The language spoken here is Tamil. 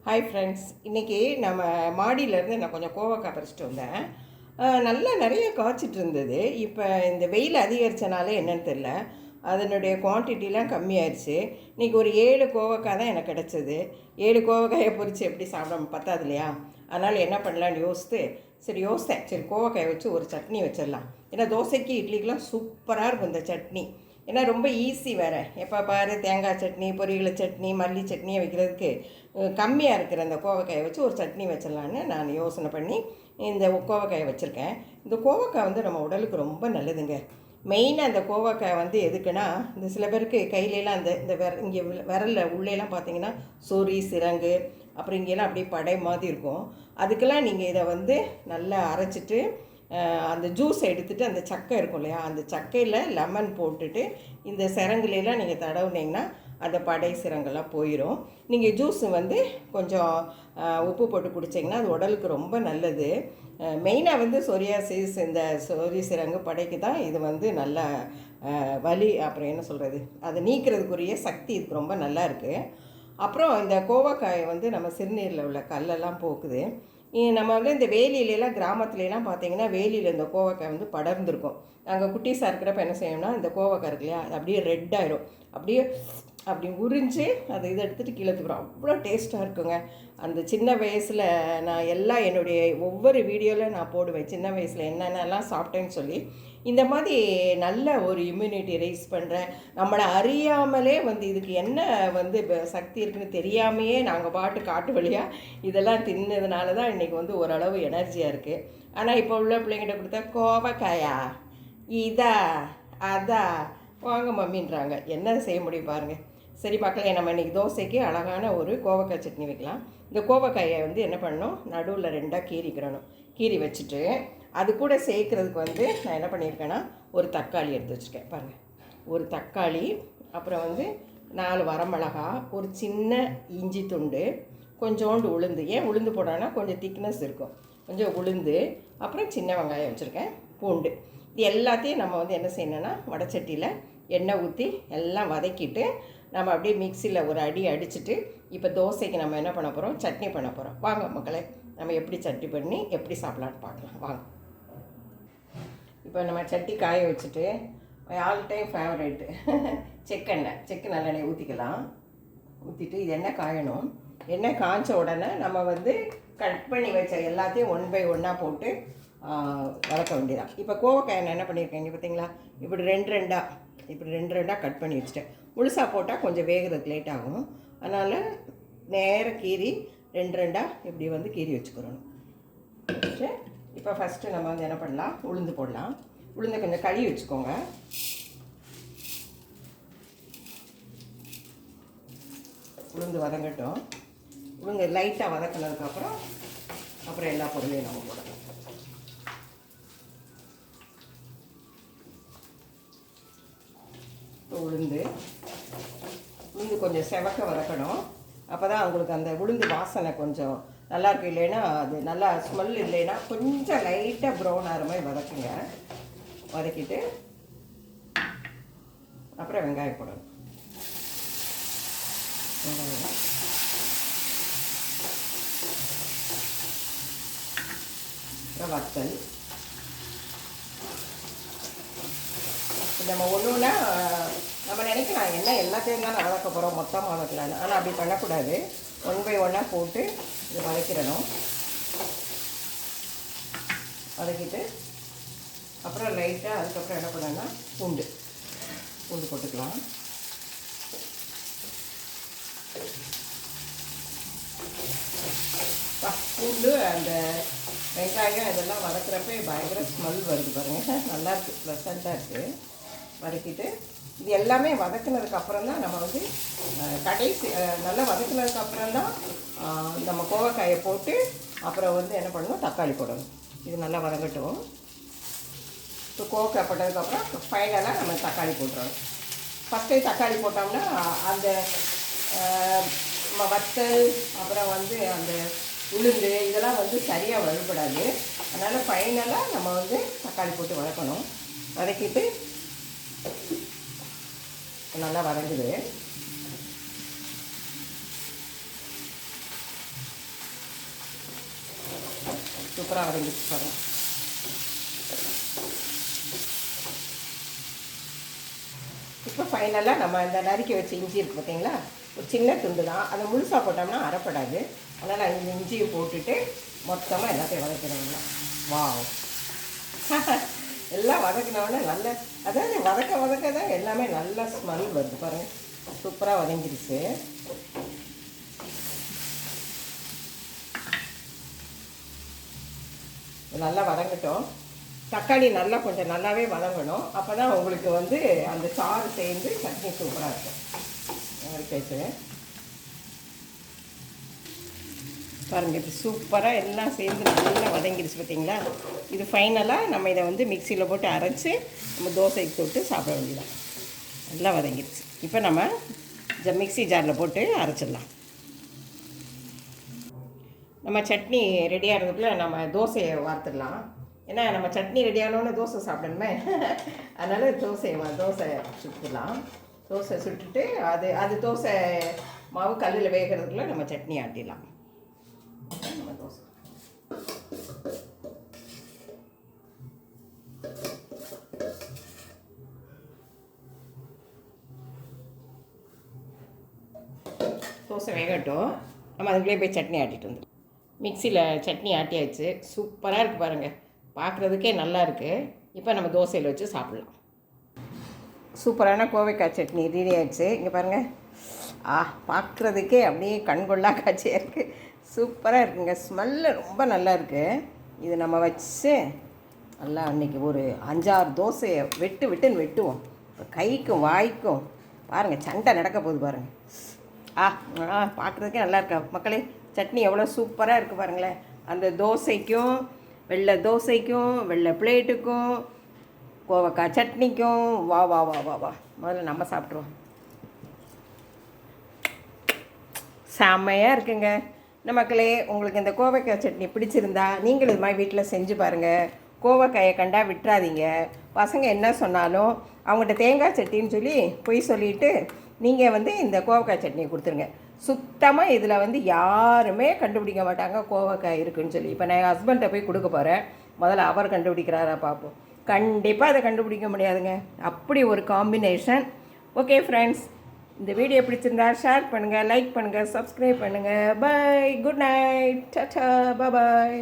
ஹாய் ஃப்ரெண்ட்ஸ், இன்றைக்கி நம்ம மாடியிலேருந்து நான் கொஞ்சம் கோவக்காய் பறிச்சிட்டு வந்தேன். நல்லா நிறைய காய்ச்சிட்டு இருந்தது. இப்போ இந்த வெயில் அதிகரித்தனால என்னன்னு தெரில, அதனுடைய குவான்டிட்டிலாம் கம்மியாயிடுச்சு. இன்றைக்கி ஒரு 7 கோவக்காய் தான் எனக்கு கிடச்சிது. 7 கோவக்காயை பொறிச்சு எப்படி சாப்பிட பத்தாது இல்லையா? அதனால் என்ன பண்ணலான்னு யோசித்தேன். சரி, கோவக்காயை வச்சு ஒரு சட்னி வச்சிடலாம். ஏன்னா தோசைக்கு இட்லிக்கெலாம் சூப்பராக இருக்கும் இந்த சட்னி. ஏன்னா ரொம்ப ஈஸி வேறு. எப்போ பாரு தேங்காய் சட்னி, பொரியலை சட்னி, மல்லி சட்னியை வைக்கிறதுக்கு கம்மியாக இருக்கிற அந்த கோவக்காயை வச்சு ஒரு சட்னி வச்சிடலான்னு நான் யோசனை பண்ணி இந்த கோவக்காயை வச்சுருக்கேன். இந்த கோவக்காய் வந்து நம்ம உடலுக்கு ரொம்ப நல்லதுங்க. மெயினாக அந்த கோவக்காய் வந்து எதுக்குன்னா, இந்த சில பேருக்கு கையிலலாம் இந்த இங்கே விரலில் உள்ளேலாம் பார்த்தீங்கன்னா சொறி, சிரங்கு, அப்புறம் இங்கெல்லாம் அப்படியே படை மாதிரி இருக்கும். அதுக்கெல்லாம் நீங்கள் இதை வந்து நல்லா அரைச்சிட்டு அந்த ஜூஸை எடுத்துகிட்டு அந்த சக்கை இருக்கும் இல்லையா, அந்த சக்கையில் லெமன் போட்டுட்டு இந்த சிரங்குலாம் நீங்கள் தடவுனீங்கன்னா அந்த படை சிரங்கெல்லாம் போயிடும். நீங்கள் ஜூஸு வந்து கொஞ்சம் உப்பு போட்டு குடிச்சிங்கன்னா அது உடலுக்கு ரொம்ப நல்லது. மெயினாக வந்து சொரியாசிஸ், இந்த சொறி சிரங்கு படைக்கு தான் இது வந்து நல்ல வலி, அப்புறம் என்ன சொல்கிறது, அதை நீக்கிறதுக்குரிய சக்தி இதுக்கு ரொம்ப நல்லா இருக்குது. அப்புறம் இந்த கோவக்காயை வந்து நம்ம சிறுநீரில் உள்ள கல்லெல்லாம் போக்குது. நம்ம வந்து இந்த வேலியிலலாம் கிராமத்துலலாம் பார்த்திங்கன்னா வேலியில் இந்த கோவக்காய் வந்து படர்ந்துருக்கும். நாங்கள் குட்டீஸாக இருக்கிறப்ப என்ன செய்யணும்னா, இந்த கோவக்காய் இருக்கு இல்லையா, அது அப்படியே ரெட் ஆயிடும். அப்படி உறிஞ்சு அதை இதை எடுத்துகிட்டு கீழே தூக்குறோம். அவ்வளோ டேஸ்ட்டாக இருக்குங்க. அந்த சின்ன வயசில் நான் எல்லாம் என்னுடைய ஒவ்வொரு வீடியோவில் நான் போடுவேன், சின்ன வயசில் என்னென்னலாம் சாப்பிட்டேன்னு சொல்லி. இந்த மாதிரி நல்ல ஒரு இம்யூனிட்டி ரைஸ் பண்ணுறேன். நம்மளை அறியாமலே வந்து இதுக்கு என்ன வந்து சக்தி இருக்குதுன்னு தெரியாமையே நாங்கள் பாட்டு காட்டு வழியாக இதெல்லாம் தின்னதுனால தான் இன்றைக்கி வந்து ஓரளவு எனர்ஜியாக இருக்குது. ஆனால் இப்போ உள்ள பிள்ளைங்கிட்ட கொடுத்தா கோவக்காயா, இதா அதா வாங்க மம்மின்றாங்க. என்ன செய்ய முடியும் பாருங்கள். சரி மக்களே, நம்ம இன்றைக்கி தோசைக்கு அழகான ஒரு கோவக்காய் சட்னி வைக்கலாம். இந்த கோவக்காயை வந்து என்ன பண்ணணும், நடுவில் 2ஆக கீறிக்கிறணும். கீறி வச்சுட்டு அது கூட சேர்க்குறதுக்கு வந்து நான் என்ன பண்ணியிருக்கேன்னா, ஒரு தக்காளி எடுத்து வச்சுருக்கேன் பாருங்கள். ஒரு தக்காளி, அப்புறம் வந்து 4 வரமிளகா, ஒரு சின்ன இஞ்சி துண்டு, கொஞ்சோண்டு உளுந்து. ஏன் உளுந்து போடான்னா கொஞ்சம் திக்னஸ் இருக்கும். கொஞ்சம் உளுந்து, அப்புறம் சின்ன வெங்காயம் வச்சுருக்கேன், பூண்டு. இது எல்லாத்தையும் நம்ம வந்து என்ன செய்யணுன்னா, வடைச்சட்டியில் எண்ணெய் ஊற்றி எல்லாம் வதக்கிட்டு நம்ம அப்படியே மிக்சியில் ஒரு அடி அடிச்சுட்டு இப்போ தோசைக்கு நம்ம என்ன பண்ண போகிறோம், சட்னி பண்ண போகிறோம். வாங்க மக்களே, நம்ம எப்படி சட்னி பண்ணி எப்படி சாப்பிட்லான்னு பார்க்கலாம் வாங்க. இப்போ நம்ம சட்டி காய வச்சுட்டு, ஆல் டைம் ஃபேவரேட்டு செக்கு நல்லெண்ணெய் ஊற்றிக்கலாம். ஊற்றிட்டு இது எண்ணெய் காயணும். எண்ணெய் காய்ச்ச உடனே நம்ம வந்து கட் பண்ணி வச்ச எல்லாத்தையும் 1 by 1 போட்டு வளர்க்க வேண்டியதான். இப்போ கோவக்காய் என்ன பண்ணியிருக்கேங்க பார்த்தீங்களா, இப்படி ரெண்டு ரெண்டாக கட் பண்ணி வச்சுட்டேன். முழுசாக போட்டால் கொஞ்சம் வேகிறதுக்கு லேட் ஆகும். அதனால் நேராக கீறி 2 ரெண்டாக இப்படி வந்து கீறி வச்சுக்கிறோம். இப்போ ஃபஸ்ட்டு நம்ம வந்து என்ன பண்ணலாம், உளுந்து போடலாம். உளுந்தை கொஞ்சம் கழுவி வச்சுக்கோங்க. உளுந்து வதங்கட்டும். உளுந்து லைட்டாக வதக்கினதுக்கப்புறம் அப்புறம் எல்லா பொருளையும் நம்ம போடலாம். உளுந்து கொஞ்சம் செவக்க வதக்கணும். அப்போ தான் உங்களுக்கு அந்த உளுந்து வாசனை கொஞ்சம் நல்லாயிருக்கும். இல்லைன்னா அது நல்லா ஸ்மெல் இல்லைன்னா கொஞ்சம் லைட்டாக ப்ரௌன் ஆகிற மாதிரி வதக்குங்க. வதக்கிட்டு அப்புறம் வெங்காயம் போடணும். அப்புறம் வத்தல். நம்ம ஒன்றுனா நம்ம நினைக்கலாம் என்ன எல்லாத்தையும் தான் வதக்க போகிறோம், மொத்தமாக வதக்கலான்னு. ஆனால் அப்படி பண்ணக்கூடாது. 1 by 1 போட்டு இது வதக்கிடணும். வதக்கிட்டு அப்புறம் லைட்டாக அதுக்கப்புறம் என்ன பண்ணணும்னா பூண்டு போட்டுக்கலாம். பூண்டு அந்த வெங்காயம் இதெல்லாம் வதக்குறப்ப பயங்கர ஸ்மெல் வருது பாருங்கள். நல்லாயிருக்கு, ப்ளசண்ட்டாக இருக்குது. வதக்கிட்டு இது எல்லாமே வதக்கினதுக்கப்புறம் தான் நம்ம வந்து கடைசி நல்லா வதக்கினதுக்கப்புறம் தான் நம்ம கோவக்காயை போட்டு அப்புறம் வந்து என்ன பண்ணணும், தக்காளி போடணும். இது நல்லா வதங்கட்டும். இப்போ கோவக்காய் போட்டதுக்கப்புறம் ஃபைனலாக நம்ம தக்காளி போட்டுறோம். ஃபஸ்ட்டே தக்காளி போட்டோம்னா அந்த வத்தல் அப்புறம் வந்து அந்த உளுந்து இதெல்லாம் வந்து சரியாக வறுபடாது. அதனால் ஃபைனலாக நம்ம வந்து தக்காளி போட்டு வதக்கணும். வதக்கிட்டு நல்லா வதங்குது. சூப்பராக வதங்கிச்சு பாருங்கள். இப்போ ஃபைனலாக நம்ம இந்த நறுக்கி வச்ச இஞ்சி இருக்குது பார்த்தீங்களா, ஒரு சின்ன துண்டு தான், அதை முழுசாக போட்டோம்னா அரைப்படாது. அதனால் இந்த இஞ்சியை போட்டுட்டு மொத்தமாக எல்லாத்தையும் வதக்கிடுவோம்னா வாவ் எல்லாம் வதக்கினோடனே நல்ல, அதாவது வதக்க தான் எல்லாமே நல்ல ஸ்மெல் வருது பாருங்கள். சூப்பராக வதங்கிடுச்சு. நல்லா வதங்கட்டும். தக்காளி நல்லா கொஞ்சம் நல்லாவே வதங்கணும். அப்போ தான் உங்களுக்கு வந்து அந்த சாறு சேர்ந்து சட்னி சூப்பராக இருக்கும். வச்சு பாருங்கள், இது சூப்பராக எல்லாம் சேர்ந்து நல்லா வதங்கிடுச்சு பார்த்தீங்களா. இது ஃபைனலாக நம்ம இதை வந்து மிக்சியில் போட்டு அரைச்சி நம்ம தோசைக்கு தொட்டு சாப்பிட வேண்டியதான். நல்லா வதங்கிடுச்சு. இப்போ நம்ம மிக்சி ஜாரில் போட்டு அரைச்சிடலாம். நம்ம சட்னி ரெடி ஆகிறதுக்குள்ளே நம்ம தோசையை வார்த்துடலாம். ஏன்னா நம்ம சட்னி ரெடி ஆனோன்னு தோசை சாப்பிடணுமே, அதனால் தோசை சுட்டுலாம். தோசை சுட்டுட்டு அது தோசை மாவு கல்லில் வேகிறதுக்குள்ளே நம்ம சட்னி ஆட்டிடலாம். நம்ம தோசை வேகட்டும். நம்ம அதுக்குள்ளே போய் சட்னி ஆட்டிட்டு வந்துடும். மிக்சியில் சட்னி ஆட்டியாச்சு. சூப்பராக இருக்குது பாருங்கள், பார்க்குறதுக்கே நல்லா இருக்குது. இப்போ நம்ம தோசையில் வச்சு சாப்பிட்லாம். சூப்பரான கோவைக்காய் சட்னி ரெடி ஆகிடுச்சு. இங்கே பாருங்கள், பார்க்குறதுக்கே அப்படியே கண்கொள்ளா காட்சியாக இருக்குது. சூப்பராக இருக்குங்க. ஸ்மெல்லு ரொம்ப நல்லா இருக்குது. இது நம்ம வச்சு நல்லா அன்றைக்கி ஒரு 5-6 தோசையை விட்டுன்னு வெட்டுவோம். இப்போ கைக்கும் வாய்க்கும் பாருங்கள் சண்டை நடக்க போகுது பாருங்கள். பார்க்குறதுக்கே நல்லா இருக்கா மக்களே. சட்னி எவ்வளோ சூப்பராக இருக்குது பாருங்களேன். அந்த தோசைக்கும் வெள்ளை பிளேட்டுக்கும் கோவக்காய் சட்னிக்கும் வா வா வா வா வா முதல்ல நம்ம சாப்பிட்ருவோம். செம்மையாக இருக்குங்க. மக்களே, உங்களுக்கு இந்த கோவக்காய் சட்னி பிடிச்சிருந்தா நீங்களும் இது மாதிரி வீட்டில் செஞ்சு பாருங்கள். கோவக்காயை கண்டா விட்டுறாதீங்க. பசங்க என்ன சொன்னாலும் அவங்கள்ட்ட தேங்காய் சட்னின்னு சொல்லி பொய் சொல்லிவிட்டு நீங்கள் வந்து இந்த கோவக்காய் சட்னியை கொடுத்துருங்க. சுத்தமாக இதில் வந்து யாருமே கண்டுபிடிக்க மாட்டாங்க கோவக்காய் இருக்குதுன்னு சொல்லி. இப்போ நான் என் ஹஸ்பண்ட்டை போய் கொடுக்க போகிறேன். முதல்ல அவர் கண்டுபிடிக்கிறாரா பார்ப்போம். கண்டிப்பாக அதை கண்டுபிடிக்க முடியாதுங்க. அப்படி ஒரு காம்பினேஷன். ஓகே ஃப்ரெண்ட்ஸ், இந்த வீடியோ பிடிச்சிருந்தா ஷேர் பண்ணுங்கள், லைக் பண்ணுங்கள், சப்ஸ்கிரைப் பண்ணுங்கள். பை, குட் நைட், டாடா, பாய்.